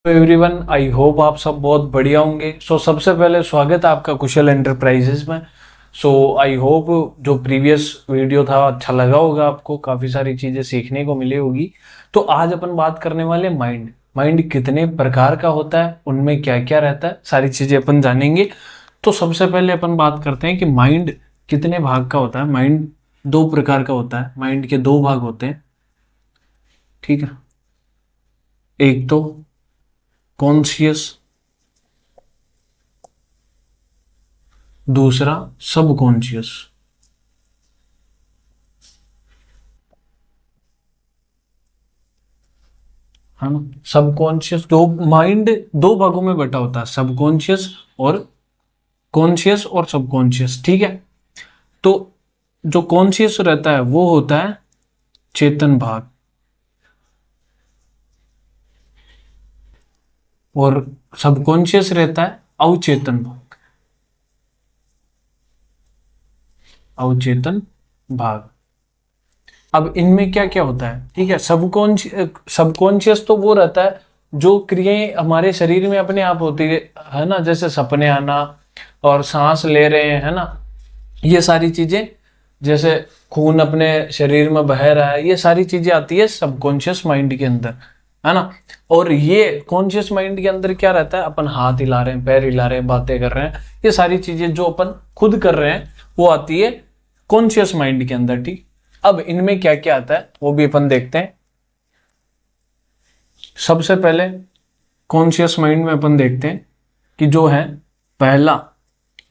Everyone, I hope आप सब बहुत बढ़िया होंगे। सबसे पहले स्वागत है आपका कुशल एंटरप्राइजेज में। आई होप जो प्रीवियस वीडियो था अच्छा लगा होगा आपको, काफ़ी सारी चीज़ें सीखने को मिली होगी। तो आज अपन बात करने वाले माइंड। माइंड कितने प्रकार का होता है, उनमें क्या क्या रहता है, सारी चीज़ें अपन जानेंगे। तो सबसे पहले अपन बात करते हैं कि माइंड कितने भाग का होता है। माइंड दो प्रकार का होता है, माइंड के दो भाग होते हैं, ठीक है। एक तो कॉन्शियस, दूसरा सबकॉन्शियस। है ना। सबकॉन्शियस दो, माइंड दो भागों में बटा होता है, सबकॉन्शियस और कॉन्शियस और सबकॉन्शियस, ठीक है। तो जो कॉन्शियस रहता है वो होता है चेतन भाग, और सबकॉन्शियस रहता है अवचेतन भाग। अवचेतन भाग। अब इनमें क्या क्या होता है, ठीक है। सबकॉन्शियस तो वो रहता है जो क्रियाएं हमारे शरीर में अपने आप होती है ना, जैसे सपने आना और सांस ले रहे हैं, है ना। ये सारी चीजें, जैसे खून अपने शरीर में बह रहा है, ये सारी चीजें आती है सबकॉन्शियस माइंड के अंदर, है ना। और ये कॉन्शियस माइंड के अंदर क्या रहता है, अपन हाथ हिला रहे हैं, पैर हिला रहे हैं, बातें कर रहे हैं, ये सारी चीजें जो अपन खुद कर रहे हैं वो आती है कॉन्शियस माइंड के अंदर, ठीक। अब इनमें क्या क्या आता है वो भी अपन देखते हैं। सबसे पहले कॉन्शियस माइंड में अपन देखते हैं कि जो है पहला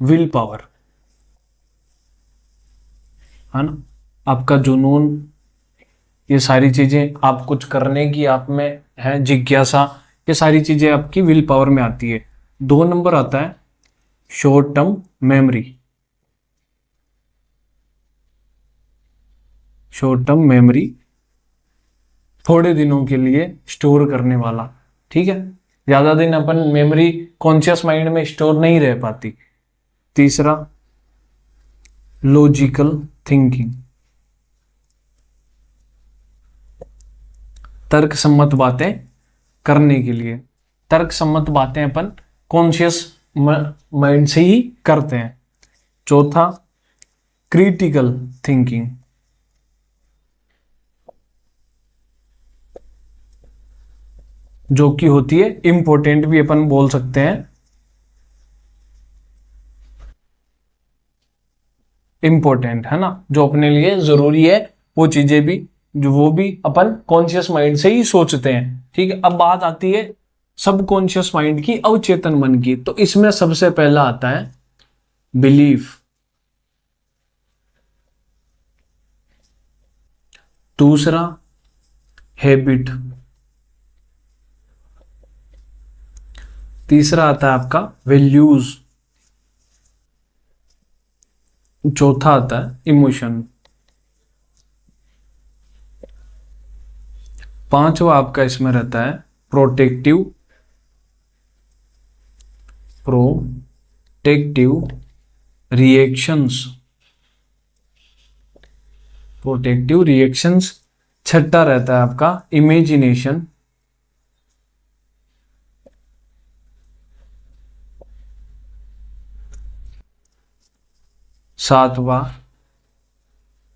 विल पावर, है ना। आपका जुनून, ये सारी चीजें, आप कुछ करने की आप में है जिज्ञासा, ये सारी चीजें आपकी विल पावर में आती है। 2 नंबर आता है short term memory. Short term memory, थोड़े दिनों के लिए स्टोर करने वाला, ठीक है। ज्यादा दिन अपन मेमोरी कॉन्शियस माइंड में स्टोर नहीं रह पाती। तीसरा लॉजिकल थिंकिंग, तर्क सम्मत बातें करने के लिए। तर्क सम्मत बातें अपन कॉन्शियस माइंड से ही करते हैं। चौथा क्रिटिकल थिंकिंग, जो कि होती है इंपॉर्टेंट भी अपन बोल सकते हैं। इंपॉर्टेंट, है ना, जो अपने लिए जरूरी है, वो चीजें भी, जो वो भी अपन कॉन्शियस माइंड से ही सोचते हैं, ठीक है। अब बात आती है सबकॉन्शियस माइंड की, अवचेतन मन की। तो इसमें सबसे पहला आता है बिलीफ, दूसरा हैबिट, तीसरा आता है आपका वैल्यूज, चौथा आता है इमोशन, पांचवा आपका इसमें रहता है प्रोटेक्टिव रिएक्शंस। Protective reactions. छठा रहता है आपका इमेजिनेशन। सातवां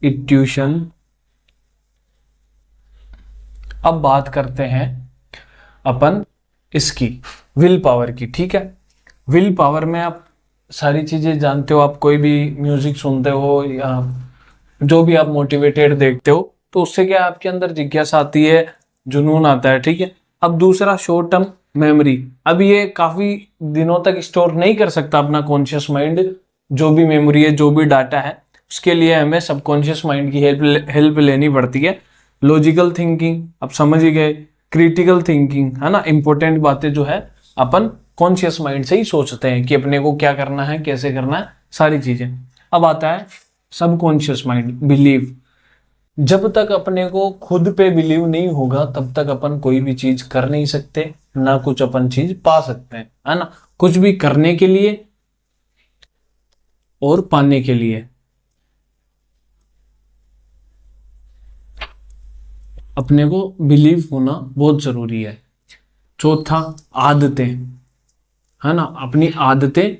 इंट्यूशन। अब बात करते हैं अपन इसकी विल पावर की, ठीक है। विल पावर में आप सारी चीजें जानते हो, आप कोई भी म्यूजिक सुनते हो या जो भी आप मोटिवेटेड देखते हो, तो उससे क्या आपके अंदर जिज्ञासा आती है, जुनून आता है, ठीक है। अब दूसरा शॉर्ट टर्म मेमोरी। अब ये काफी दिनों तक स्टोर नहीं कर सकता अपना कॉन्शियस माइंड, जो भी मेमोरी है, जो भी डाटा है, उसके लिए हमें सबकॉन्शियस माइंड की हेल्प लेनी पड़ती है। लॉजिकल थिंकिंग, आप समझ ही गए। क्रिटिकल थिंकिंग, है ना, इंपॉर्टेंट बातें जो है अपन कॉन्शियस माइंड से ही सोचते हैं कि अपने को क्या करना है, कैसे करना है, सारी चीजें। अब आता है सबकॉन्शियस माइंड, बिलीव। जब तक अपने को खुद पे बिलीव नहीं होगा तब तक अपन कोई भी चीज कर नहीं सकते, ना कुछ अपन चीज पा सकते हैं, है ना। कुछ भी करने के लिए और पाने के लिए अपने को बिलीव होना बहुत जरूरी है। चौथा आदतें, है ना, अपनी आदतें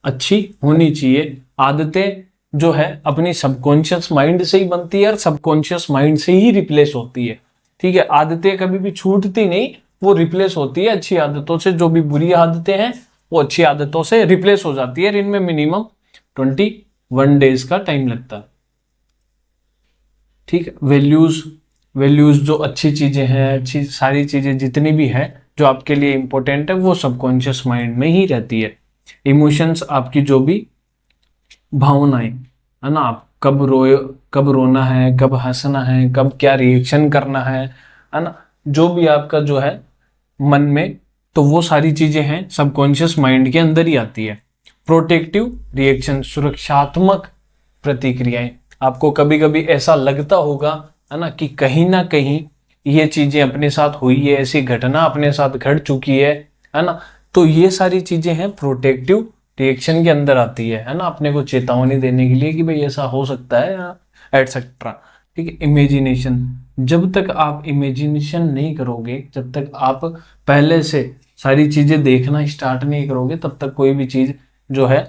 अच्छी होनी चाहिए। आदतें जो है अपनी सबकॉन्शियस माइंड से ही बनती है और सबकॉन्शियस माइंड से ही रिप्लेस होती है। ठीक है, आदतें कभी भी छूटती नहीं, वो रिप्लेस होती है अच्छी आदतों से। जो भी बुरी आदतें हैं वो अच्छी आदतों से रिप्लेस हो जाती है। इनमें मिनिमम 21 डेज का टाइम लगता है। ठीक है, वैल्यूज, वैल्यूज जो अच्छी चीजें हैं, अच्छी सारी चीजें जितनी भी है जो आपके लिए इंपॉर्टेंट है वो सबकॉन्शियस माइंड में ही रहती है। इमोशंस, आपकी जो भी भावनाएं, है ना, आप कब रोए, कब रोना है, कब हंसना है, कब क्या रिएक्शन करना है ना, जो भी आपका जो है मन में, तो वो सारी चीजें हैं सबकॉन्शियस माइंड के अंदर ही आती है। प्रोटेक्टिव रिएक्शन, सुरक्षात्मक प्रतिक्रियाएं, आपको कभी कभी ऐसा लगता होगा, है ना कहीं ये चीजें अपने साथ हुई है, ऐसी घटना अपने साथ घट चुकी है ना, तो ये सारी चीजें हैं प्रोटेक्टिव रिएक्शन के अंदर आती है ना, अपने को चेतावनी देने के लिए कि भाई ऐसा हो सकता है एटसेट्रा। ठीक है, इमेजिनेशन, जब तक आप इमेजिनेशन नहीं करोगे, जब तक आप पहले से सारी चीजें देखना स्टार्ट नहीं करोगे, तब तक कोई भी चीज जो है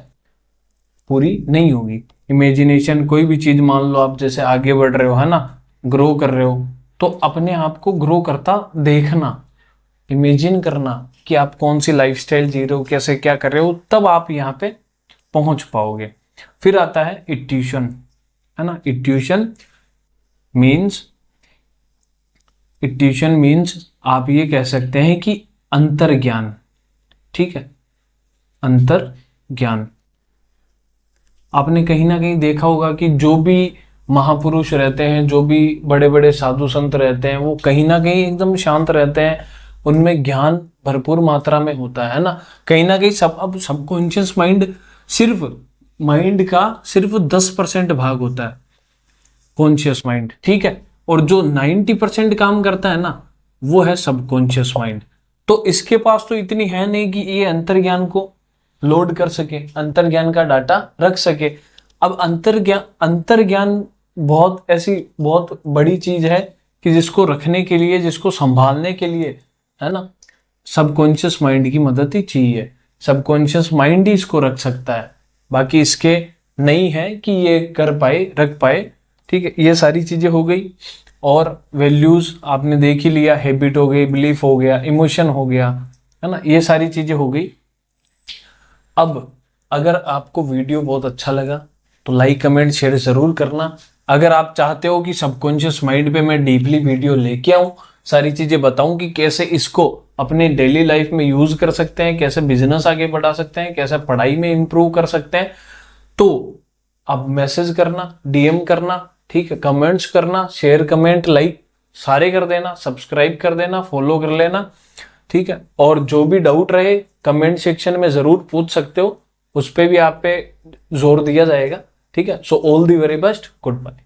पूरी नहीं होगी। इमेजिनेशन, कोई भी चीज मान लो आप जैसे आगे बढ़ रहे हो, है ना, ग्रो कर रहे हो, तो अपने आप को ग्रो करता देखना, इमेजिन करना कि आप कौन सी लाइफस्टाइल जी रहे हो, कैसे क्या कर रहे हो, तब आप यहाँ पे पहुंच पाओगे। फिर आता है इंट्यूशन, है ना, इंट्यूशन मीन्स आप ये कह सकते हैं कि अंतर्ज्ञान। ठीक है, अंतर्ज्ञान, आपने कहीं ना कहीं देखा होगा कि जो भी महापुरुष रहते हैं, जो भी बड़े बड़े साधु संत रहते हैं, वो कहीं ना कहीं एकदम शांत रहते हैं, उनमें ज्ञान भरपूर मात्रा में होता है ना। कहीं ना कहीं अब सबकॉन्शियस माइंड, सिर्फ माइंड का सिर्फ 10% भाग होता है कॉन्शियस माइंड। ठीक है, और जो 90% काम करता है ना, वो है सबकॉन्शियस माइंड। तो इसके पास तो इतनी है नहीं कि ये अंतर्ज्ञान को लोड कर सके, अंतर्ज्ञान का डाटा रख सके। अब अंतर्ज्ञान बहुत ऐसी बहुत बड़ी चीज है कि जिसको रखने के लिए, जिसको संभालने के लिए, है ना, सबकॉन्शियस माइंड की मदद ही चाहिए। सबकॉन्शियस माइंड ही इसको रख सकता है, बाकी इसके नहीं है कि ये कर पाए, रख पाए। ठीक है, ये सारी चीजें हो गई। और वैल्यूज आपने देख ही लिया, हैबिट हो गई, बिलीफ हो गया, इमोशन हो गया, है ना, ये सारी चीजें हो गई। अब अगर आपको वीडियो बहुत अच्छा लगा तो लाइक कमेंट शेयर जरूर करना। अगर आप चाहते हो कि सबकॉन्शियस माइंड पे मैं डीपली वीडियो लेके आऊं, सारी चीजें बताऊं कि कैसे इसको अपने डेली लाइफ में यूज कर सकते हैं, कैसे बिजनेस आगे बढ़ा सकते हैं, कैसे पढ़ाई में इंप्रूव कर सकते हैं, तो अब मैसेज करना, डीएम करना, ठीक है, कमेंट्स करना, शेयर कमेंट लाइक सारे कर देना, सब्सक्राइब कर देना, फॉलो कर लेना। ठीक है, और जो भी डाउट रहे कमेंट सेक्शन में जरूर पूछ सकते हो, उस पे भी आप पे जोर दिया जाएगा। ठीक है, so all the very best, good bye.